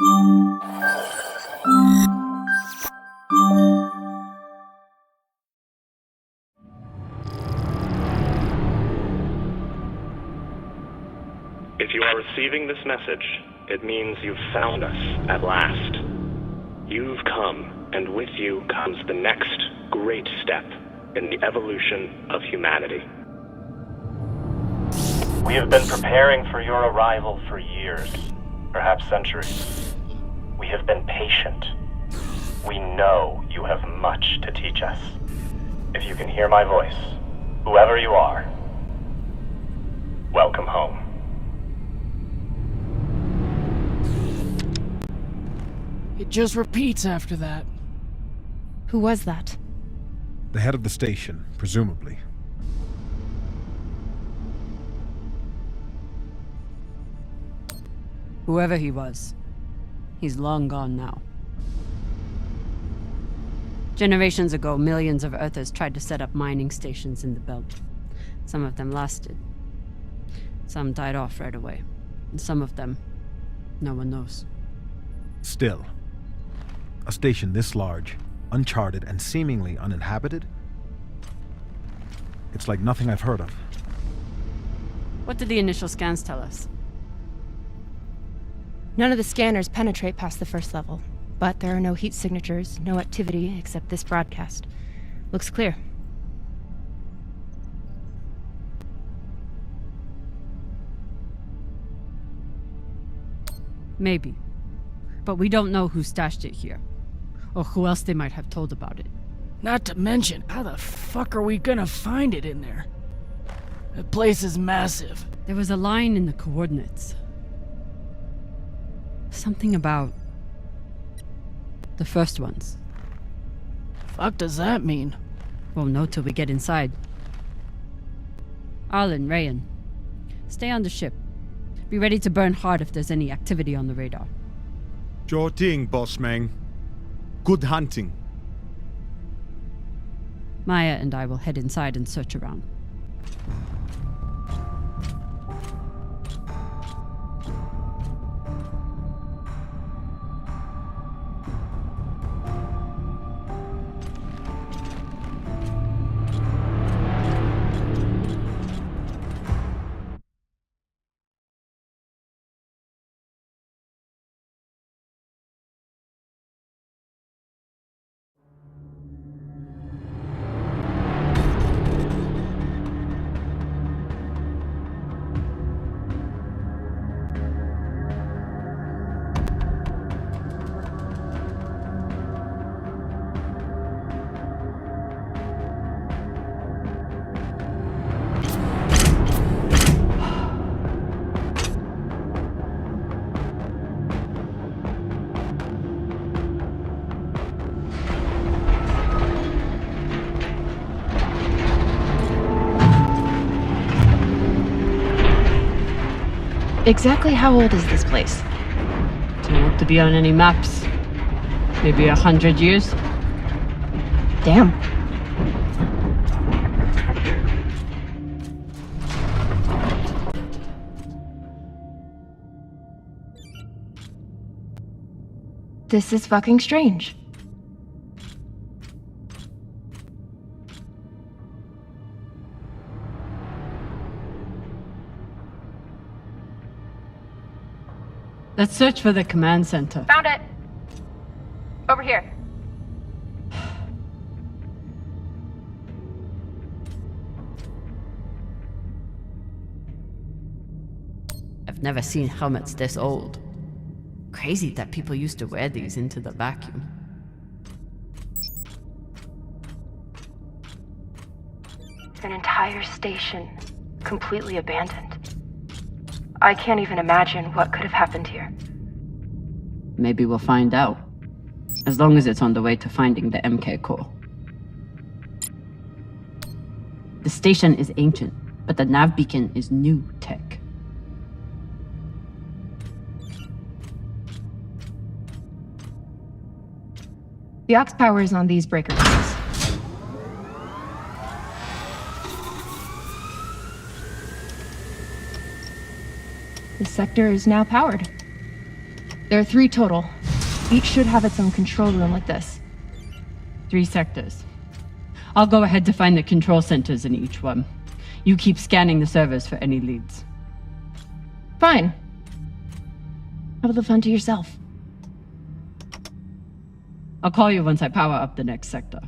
If you are receiving this message, it means you've found us at last. You've come, and with you comes the next great step in the evolution of humanity. We have been preparing for your arrival for years, perhaps centuries. We have been patient. We know you have much to teach us. If you can hear my voice, whoever you are, welcome home. It just repeats after that. Who was that? The head of the station, presumably. Whoever he was, he's long gone now. Generations ago, millions of Earthers tried to set up mining stations in the belt. Some of them lasted. Some died off right away. And some of them, no one knows. Still, a station this large, uncharted, and seemingly uninhabited? It's like nothing I've heard of. What did the initial scans tell us? None of the scanners penetrate past the first level, but there are no heat signatures, no activity except this broadcast. Looks clear. Maybe. But we don't know who stashed it here, or who else they might have told about it. Not to mention, how the fuck are we gonna find it in there? The place is massive. There was a line in the coordinates. Something about the first ones. Fuck does that mean? Won't know till we get inside. Arlen, Rayan, stay on the ship. Be ready to burn hard if there's any activity on the radar. Sure thing, boss man. Good hunting. Maya and I will head inside and search around. Exactly how old is this place? Too old to be on any maps. Maybe 100 years? Damn. This is fucking strange. Let's search for the command center. Found it! Over here. I've never seen helmets this old. Crazy that people used to wear these into the vacuum. An entire station, completely abandoned. I can't even imagine what could have happened here. Maybe we'll find out. As long as it's on the way to finding the MK core. The station is ancient, but the nav beacon is new tech. The aux power is on these breaker plates. This sector is now powered. There are 3 total. Each should have its own control room like this. 3 sectors. I'll go ahead to find the control centers in each one. You keep scanning the servers for any leads. Fine. Have the fun to yourself. I'll call you once I power up the next sector.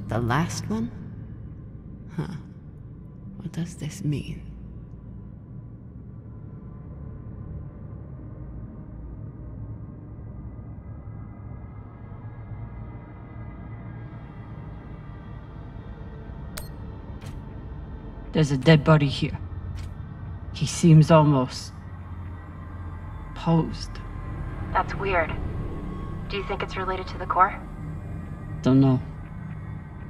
The last one? Huh. What does this mean? There's a dead body here. He seems almost posed. That's weird. Do you think it's related to the core? Don't know.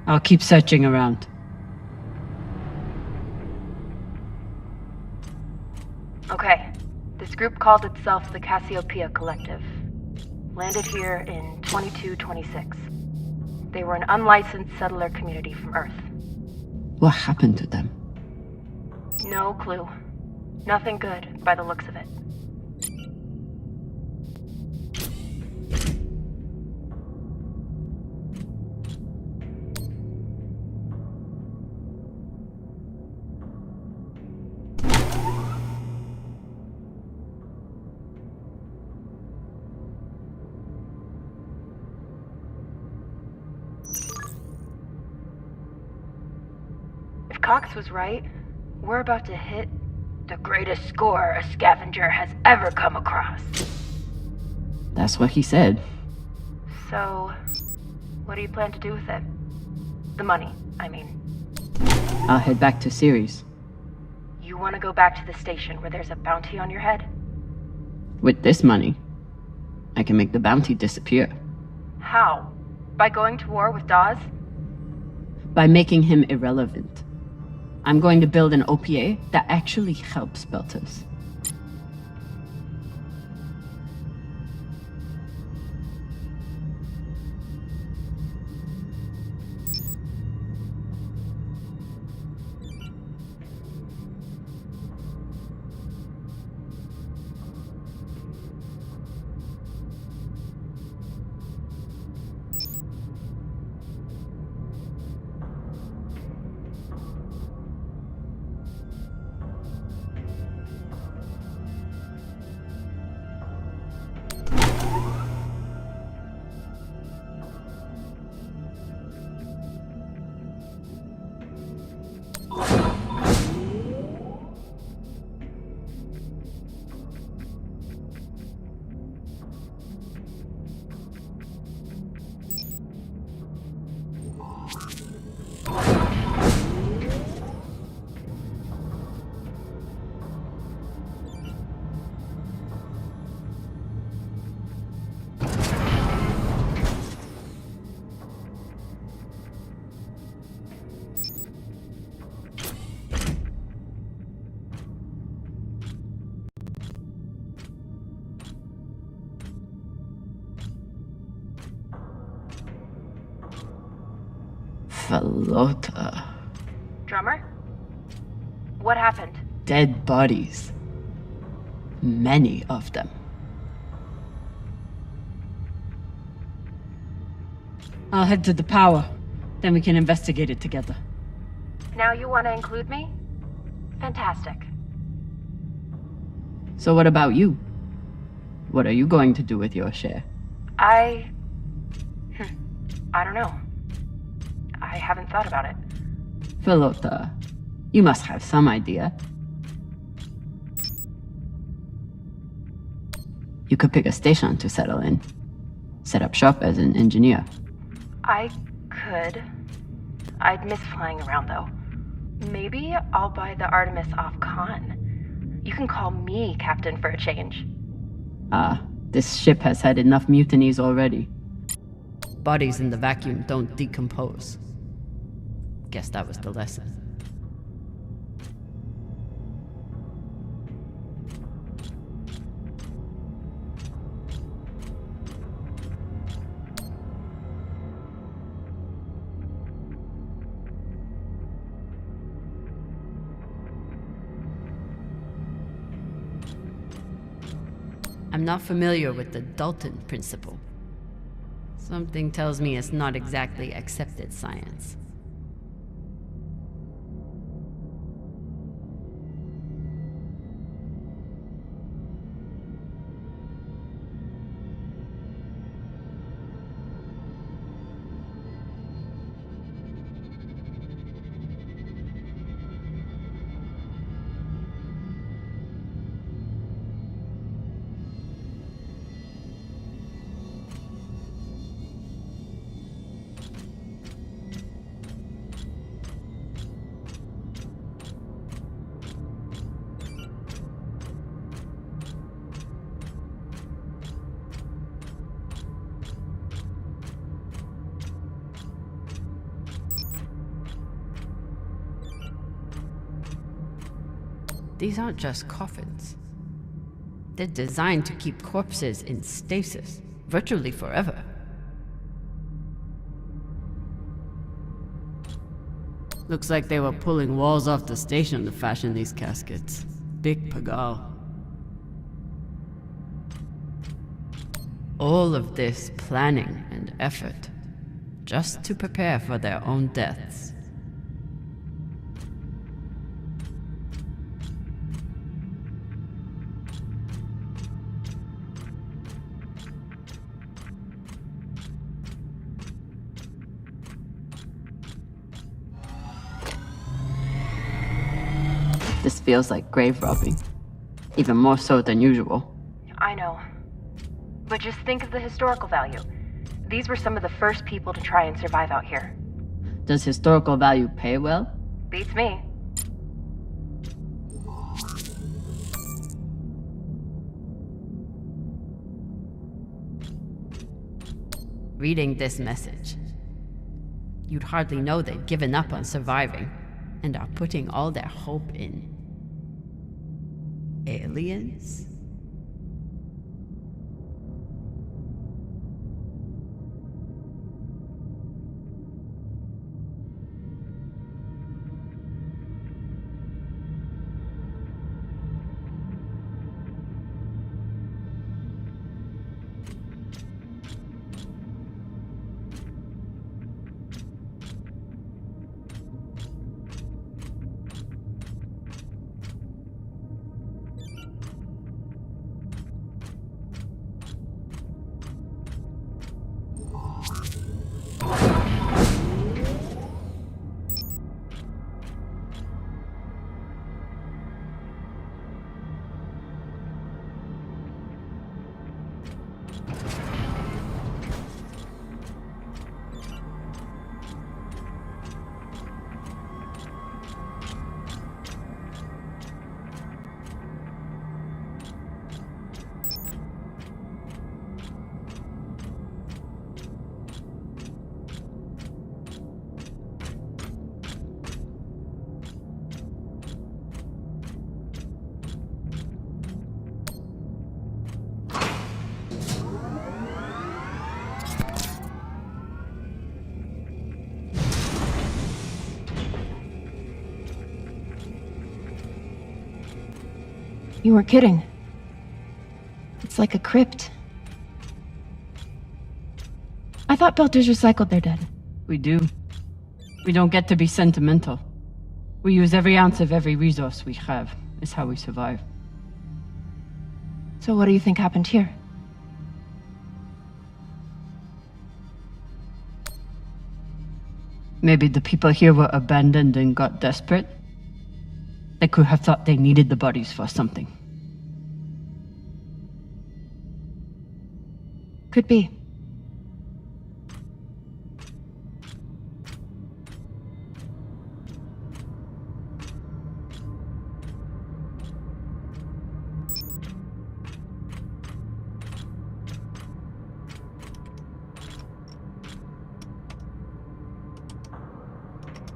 I'll keep searching around. Okay. This group called itself the Cassiopeia Collective. Landed here in 2226. They were an unlicensed settler community from Earth. What happened to them? No clue. Nothing good, by the looks of it. If Cox was right, we're about to hit the greatest score a scavenger has ever come across. That's what he said. So, what do you plan to do with it? The money, I mean. I'll head back to Series. You want to go back to the station where there's a bounty on your head? With this money, I can make the bounty disappear. How? By going to war with Dawes? By making him irrelevant. I'm going to build an OPA that actually helps Belters. Falota. Drummer? What happened? Dead bodies. Many of them. I'll head to the power. Then we can investigate it together. Now you want to include me? Fantastic. So what about you? What are you going to do with your share? I don't know. I haven't thought about it. Falota, you must have some idea. You could pick a station to settle in. Set up shop as an engineer. I could. I'd miss flying around, though. Maybe I'll buy the Artemis off Khan. You can call me Captain for a change. This ship has had enough mutinies already. Bodies in the vacuum don't decompose. Guess that was the lesson. I'm not familiar with the Dalton principle. Something tells me it's not exactly accepted science. These aren't just coffins. They're designed to keep corpses in stasis, virtually forever. Looks like they were pulling walls off the station to fashion these caskets. Big pagal. All of this planning and effort, just to prepare for their own deaths. This feels like grave robbing. Even more so than usual. I know. But just think of the historical value. These were some of the first people to try and survive out here. Does historical value pay well? Beats me. Reading this message, you'd hardly know they'd given up on surviving and are putting all their hope in aliens? You were kidding. It's like a crypt. I thought Belters recycled their dead. We do. We don't get to be sentimental. We use every ounce of every resource we have. It's how we survive. So what do you think happened here? Maybe the people here were abandoned and got desperate. They could have thought they needed the bodies for something. Could be.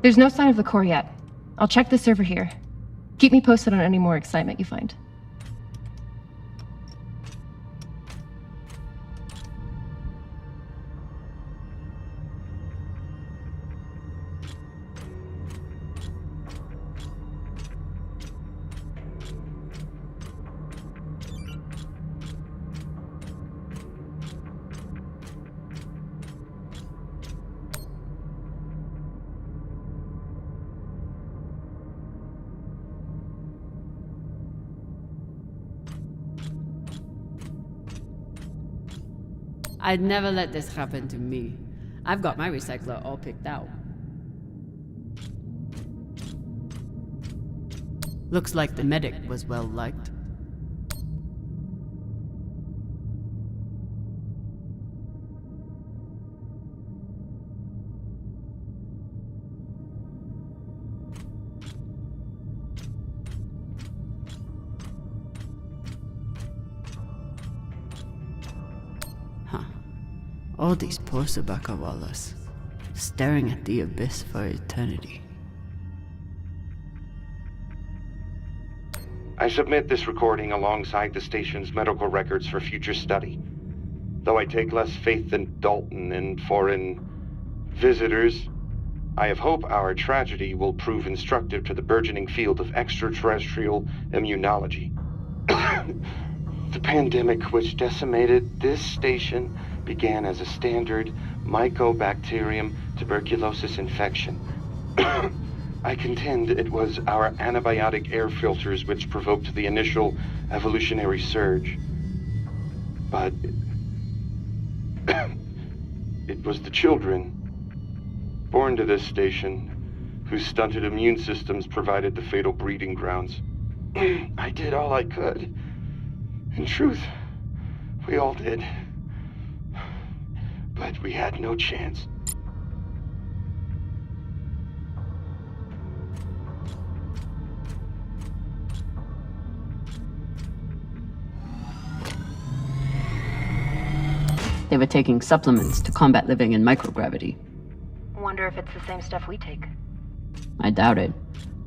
There's no sign of the core yet. I'll check the server here. Keep me posted on any more excitement you find. I'd never let this happen to me. I've got my recycler all picked out. Looks like the medic was well liked. All these poor Sabakawalas, staring at the abyss for eternity. I submit this recording alongside the station's medical records for future study. Though I take less faith than Dalton in foreign visitors, I have hope our tragedy will prove instructive to the burgeoning field of extraterrestrial immunology. The pandemic which decimated this station began as a standard Mycobacterium tuberculosis infection. I contend it was our antibiotic air filters which provoked the initial evolutionary surge. But it was the children born to this station whose stunted immune systems provided the fatal breeding grounds. I did all I could. In truth, we all did. But we had no chance. They were taking supplements to combat living in microgravity. Wonder if it's the same stuff we take. I doubt it.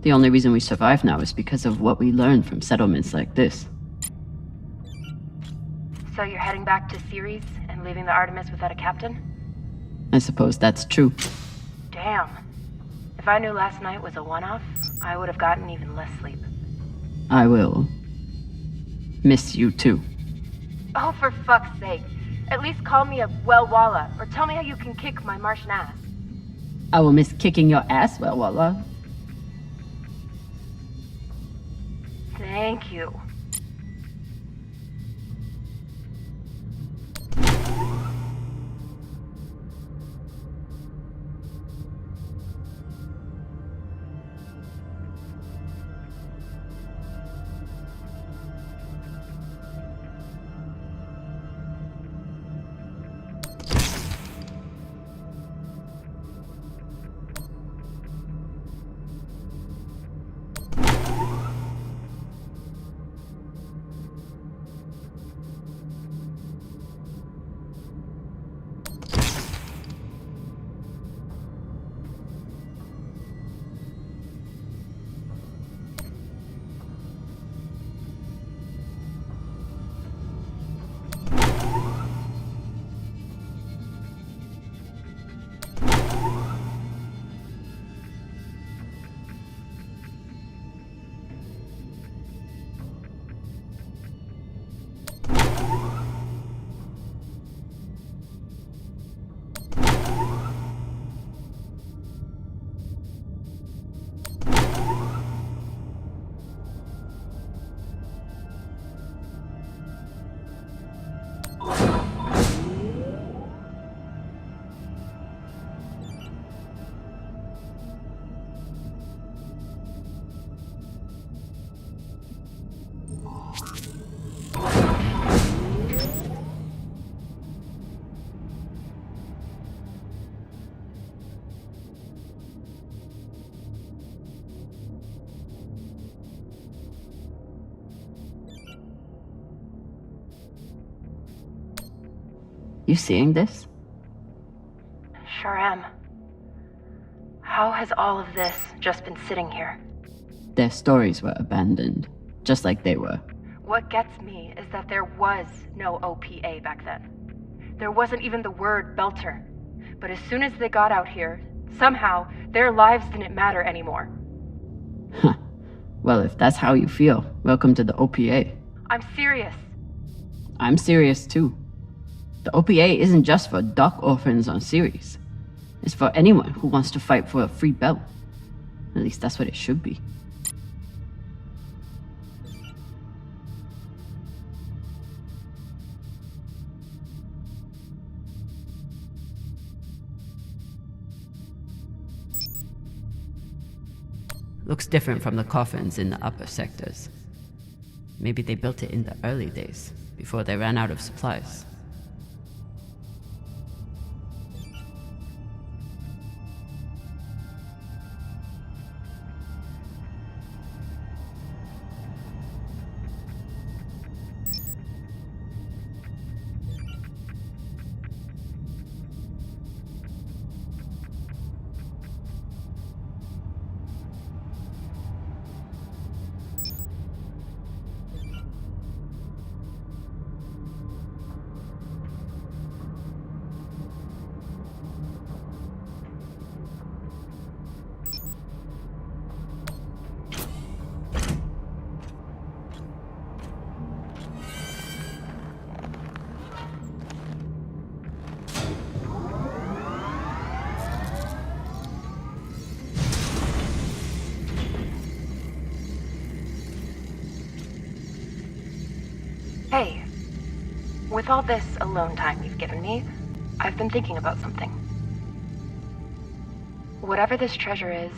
The only reason we survive now is because of what we learned from settlements like this. So you're heading back to Ceres and leaving the Artemis without a captain? I suppose that's true. Damn. If I knew last night was a one-off, I would have gotten even less sleep. I will miss you too. Oh, for fuck's sake. At least call me a well-walla, or tell me how you can kick my Martian ass. I will miss kicking your ass, well, Walla. Thank you. You seeing this? Sure am. How has all of this just been sitting here? Their stories were abandoned, just like they were. What gets me is that there was no OPA back then. There wasn't even the word Belter. But as soon as they got out here, somehow their lives didn't matter anymore. Huh. Well, if that's how you feel, welcome to the OPA. I'm serious. I'm serious too. The OPA isn't just for dock orphans on Ceres. It's for anyone who wants to fight for a free belt. At least that's what it should be. Looks different from the coffins in the upper sectors. Maybe they built it in the early days, before they ran out of supplies. Hey, with all this alone time you've given me, I've been thinking about something. Whatever this treasure is,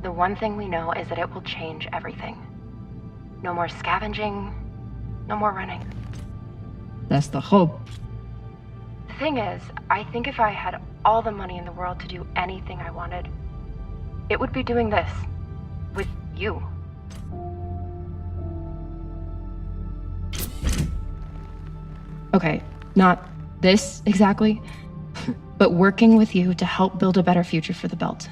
the one thing we know is that it will change everything. No more scavenging, no more running. That's the hope. The thing is, I think if I had all the money in the world to do anything I wanted, it would be doing this. With you. Okay, not this exactly, but working with you to help build a better future for the Belt.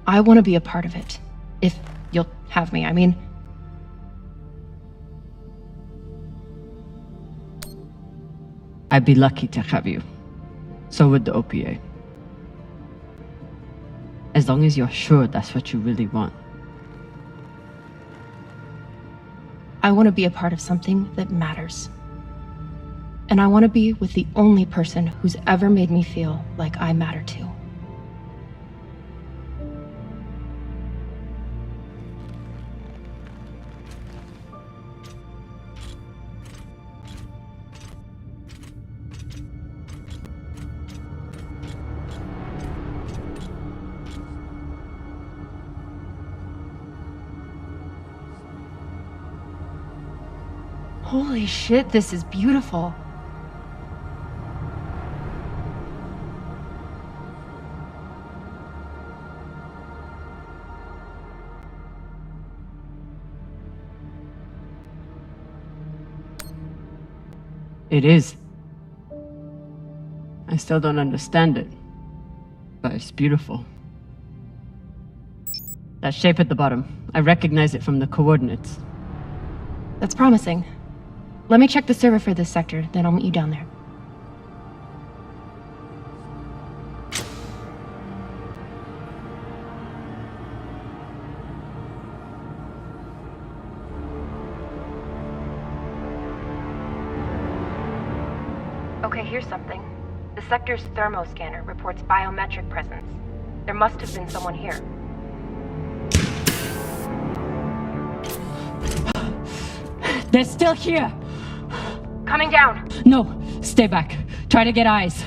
I want to be a part of it. If you'll have me, I mean. I'd be lucky to have you. So would the OPA. As long as you're sure that's what you really want. I want to be a part of something that matters. And I want to be with the only person who's ever made me feel like I matter too. Holy shit, this is beautiful. It is. I still don't understand it, but it's beautiful. That shape at the bottom, I recognize it from the coordinates. That's promising. Let me check the server for this sector, then I'll meet you down there. Okay, here's something. The sector's thermoscanner reports biometric presence. There must have been someone here. They're still here! Coming down! No, stay back. Try to get eyes.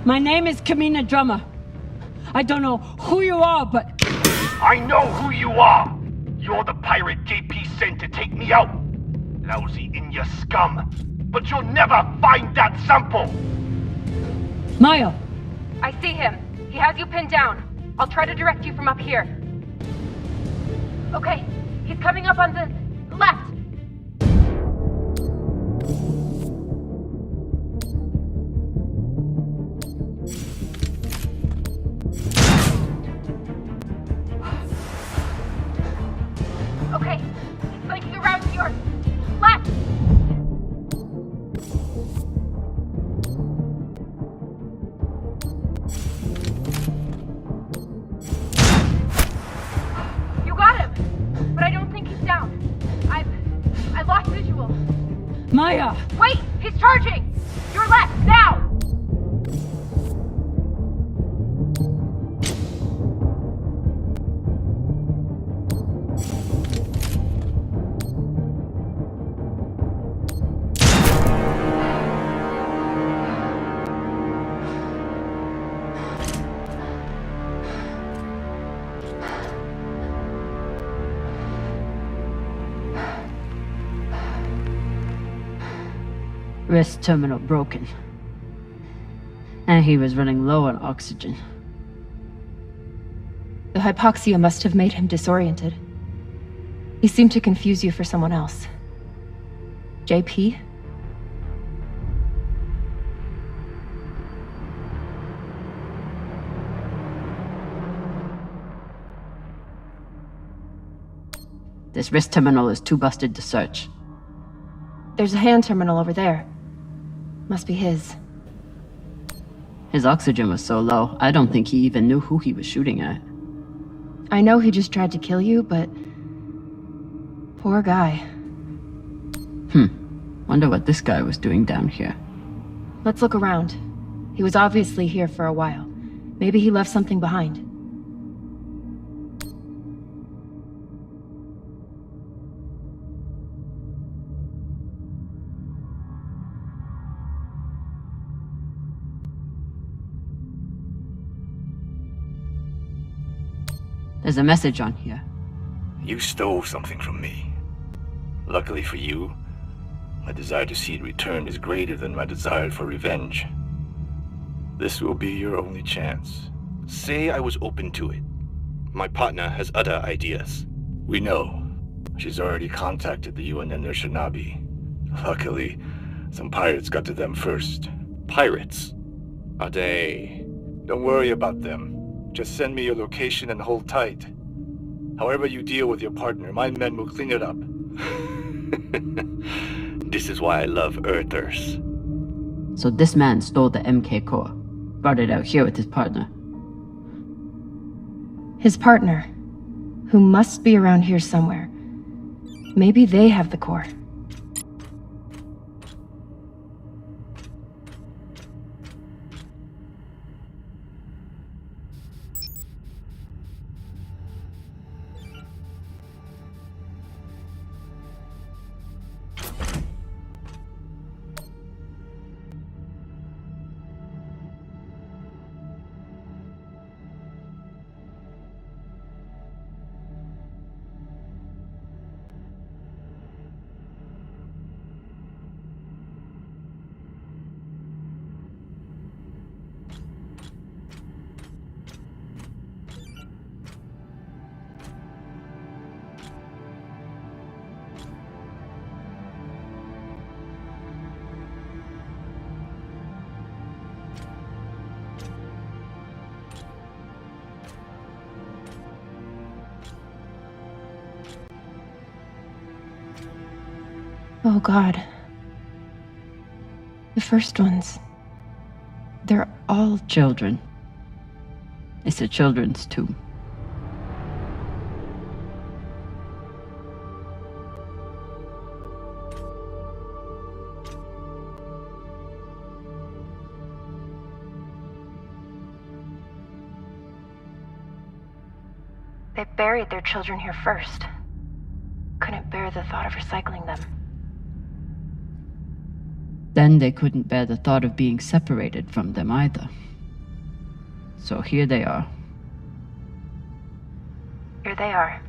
My name is Kamina Drummer. I don't know who you are, but... I know who you are! You're the pirate JP sent to take me out. Lousy in your scum. But you'll never find that sample! Maya! I see him. He has you pinned down. I'll try to direct you from up here. Okay, he's coming up on the left. I lost visual. Maya! Wait! He's charging! Your left, now! Wrist terminal broken. And he was running low on oxygen. The hypoxia must have made him disoriented. He seemed to confuse you for someone else. JP? This wrist terminal is too busted to search. There's a hand terminal over there. Must be his. His oxygen was so low, I don't think he even knew who he was shooting at. I know he just tried to kill you, but... poor guy. Wonder what this guy was doing down here. Let's look around. He was obviously here for a while. Maybe he left something behind. There's a message on here. You stole something from me. Luckily for you, my desire to see it returned is greater than my desire for revenge. This will be your only chance. Say I was open to it. My partner has other ideas. We know. She's already contacted the UN and their Shinabi. Luckily, some pirates got to them first. Pirates? Are they? Don't worry about them. Just send me your location and hold tight. However you deal with your partner, my men will clean it up. This is why I love Earthers. So this man stole the MK core, brought it out here with his partner. His partner, who must be around here somewhere. Maybe they have the core. Oh God. The first ones. They're all Children. It's a children's tomb. They buried their children here first. Couldn't bear the thought of recycling them. Then they couldn't bear the thought of being separated from them either. So here they are. Here they are.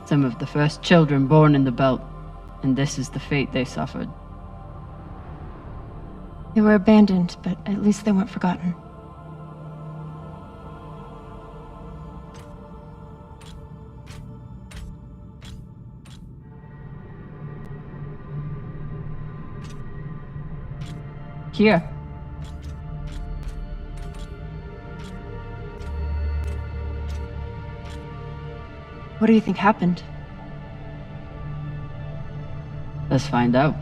Some of the first children born in the belt, and this is the fate they suffered. They were abandoned, but at least they weren't forgotten. Here. What do you think happened? Let's find out.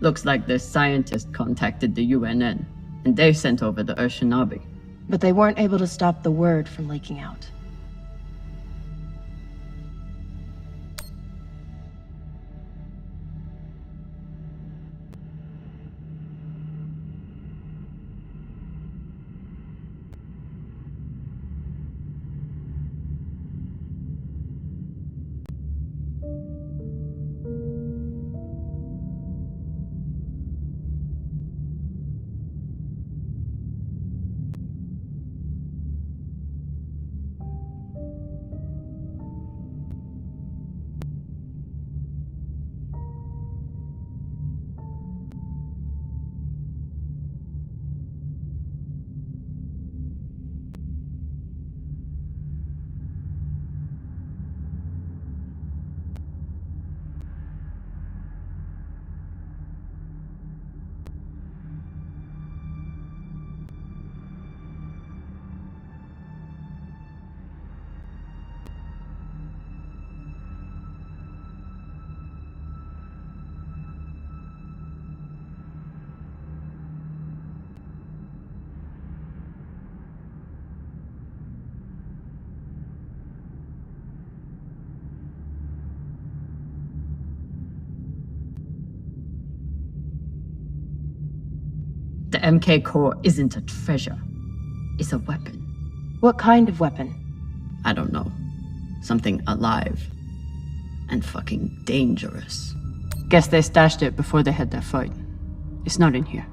Looks like the scientist contacted the UNN, and they sent over the Shinobi. But they weren't able to stop the word from leaking out. The MK core isn't a treasure. It's a weapon. What kind of weapon? I don't know. Something alive. And fucking dangerous. Guess they stashed it before they had their fight. It's not in here.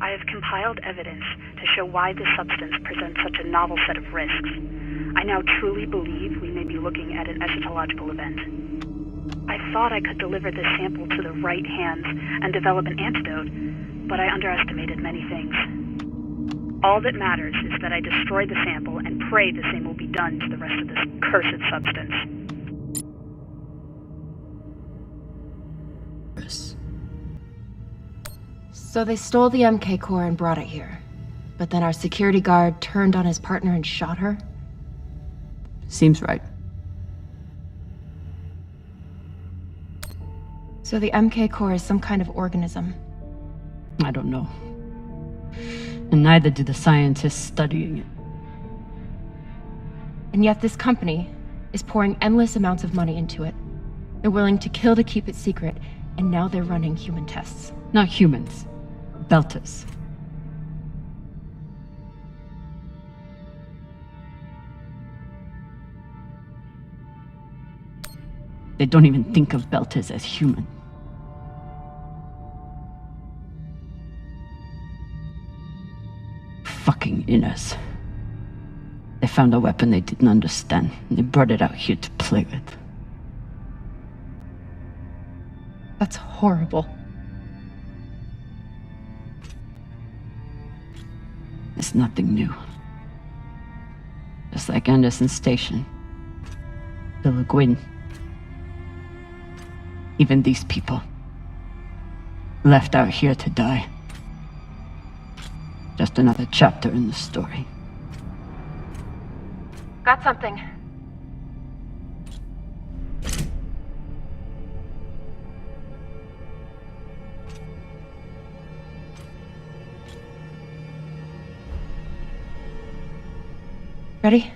I have compiled evidence to show why this substance presents such a novel set of risks. I now truly believe we may be looking at an eschatological event. I thought I could deliver this sample to the right hands and develop an antidote, but I underestimated many things. All that matters is that I destroy the sample and pray the same will be done to the rest of this cursed substance. So they stole the MK core and brought it here. But then our security guard turned on his partner and shot her? Seems right. So the MK core is some kind of organism. I don't know. And neither do the scientists studying it. And yet this company is pouring endless amounts of money into it. They're willing to kill to keep it secret, and now they're running human tests. Not humans. Belters. They don't even think of Belters as human. Fucking inners. They found a weapon they didn't understand, and they brought it out here to play with. That's horrible. It's nothing new. Just like Anderson Station. The Le Guin. Even these people. Left out here to die. Just another chapter in the story. Got something. Ready?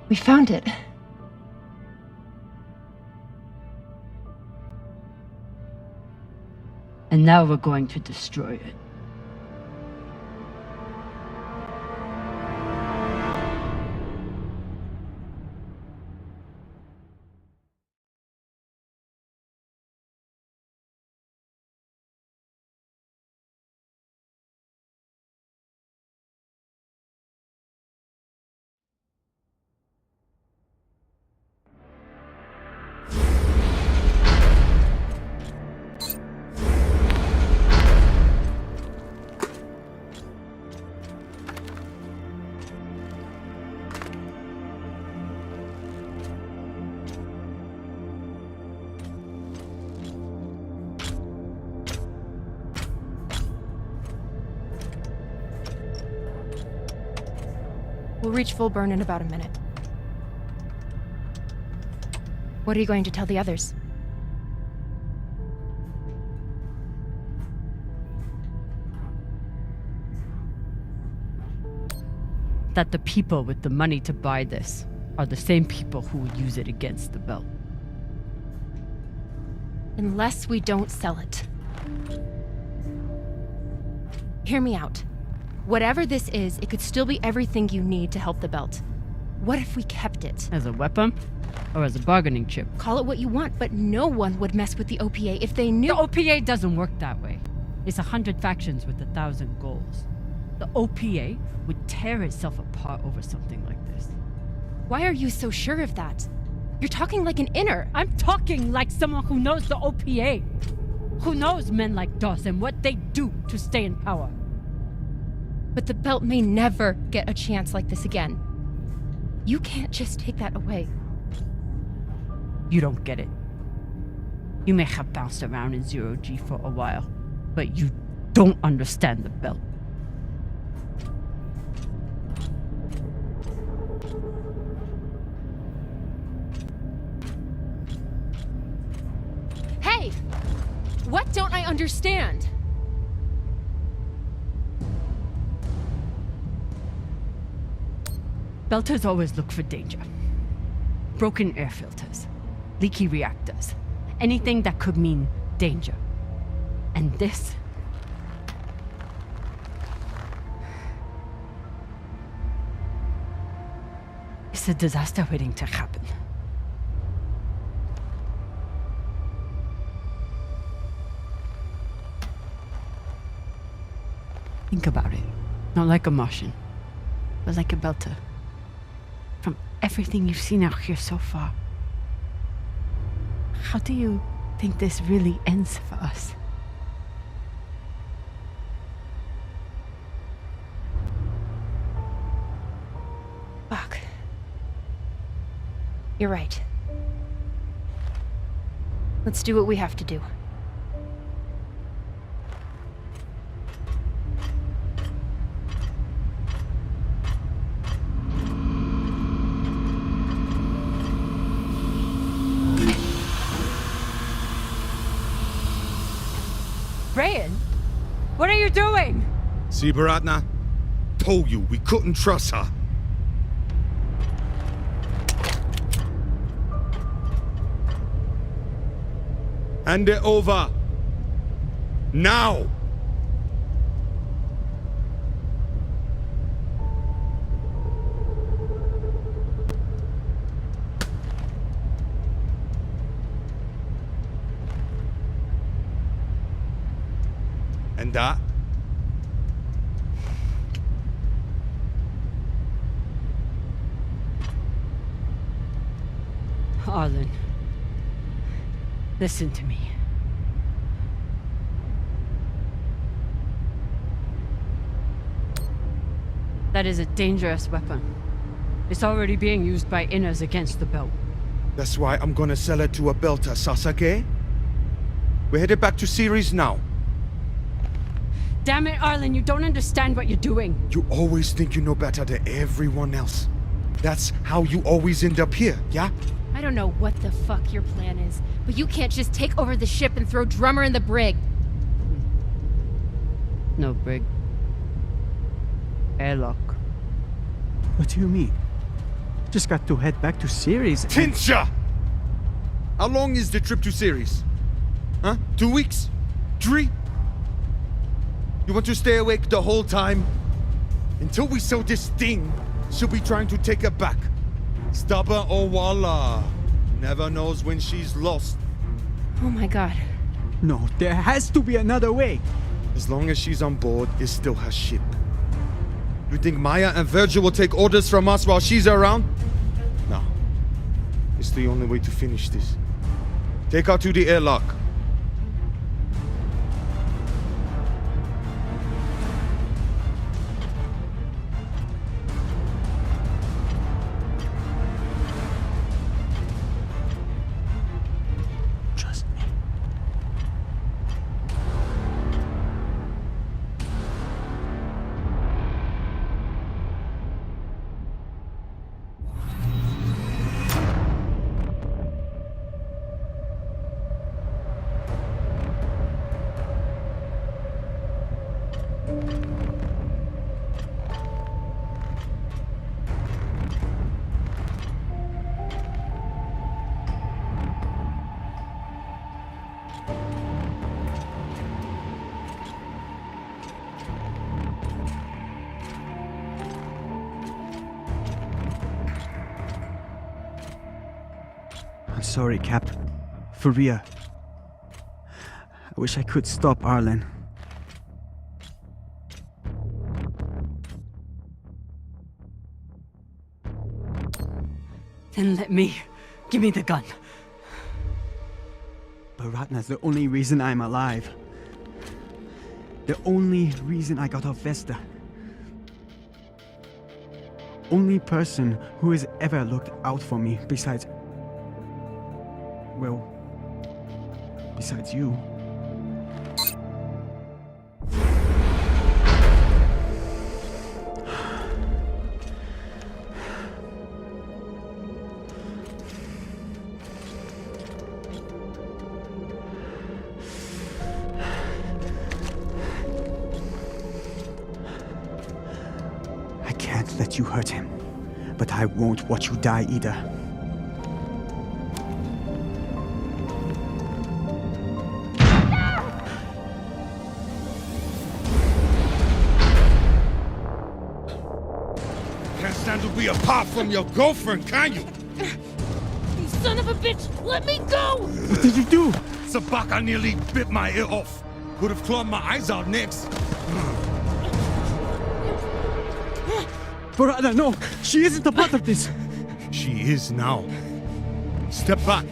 We found it. And now we're going to destroy it. We'll reach full burn in about a minute. What are you going to tell the others? That the people with the money to buy this are the same people who will use it against the belt. Unless we don't sell it. Hear me out. Whatever this is, it could still be everything you need to help the belt. What if we kept it? As a weapon? Or as a bargaining chip? Call it what you want, but no one would mess with the OPA if they knew— The OPA doesn't work that way. It's 100 factions with 1,000 goals. The OPA would tear itself apart over something like this. Why are you so sure of that? You're talking like an inner. I'm talking like someone who knows the OPA. Who knows men like Doss and what they do to stay in power. But the belt may never get a chance like this again. You can't just take that away. You don't get it. You may have bounced around in zero-G for a while, but you don't understand the belt. Hey! What don't I understand? Belters always look for danger. Broken air filters, leaky reactors, anything that could mean danger. And this? It's a disaster waiting to happen. Think about it. Not like a Martian, but like a Belter. From everything you've seen out here so far, how do you think this really ends for us? Fuck. You're right. Let's do what we have to do. Rayan, what are you doing? See, Baratna? Told you we couldn't trust her. Hand it over. Now! And that? Arlen, listen to me. That is a dangerous weapon. It's already being used by inners against the belt. That's why I'm gonna sell it to a belter, Sasaki. We're headed back to Series now. Damn it, Arlen, you don't understand what you're doing. You always think you know better than everyone else. That's how you always end up here, yeah? I don't know what the fuck your plan is, but you can't just take over the ship and throw Drummer in the brig. No brig. Airlock. What do you mean? Just got to head back to Series and... Tinsha! How long is the trip to Series? Huh? 2 weeks? 3? You want to stay awake the whole time? Until we sell this thing, she'll be trying to take it back. Stubborn Owala. Never knows when she's lost. Oh my god. No, there has to be another way. As long as she's on board, it's still her ship. You think Maya and Virgil will take orders from us while she's around? No. It's the only way to finish this. Take her to the airlock. Trust me. I'm sorry, Cap. For real. I wish I could stop Arlen. Then let me. Give me the gun. But Ratna's the only reason I'm alive. The only reason I got off Vesta. Only person who has ever looked out for me besides... well... besides you. I can't let you hurt him, but I won't watch you die either. Can't stand to be apart from your girlfriend, can you? You son of a bitch! Let me go! What did you do? Sabaka nearly bit my ear off. Would have clawed my eyes out next. Barada, no! She isn't a part of this! She is now. Step back.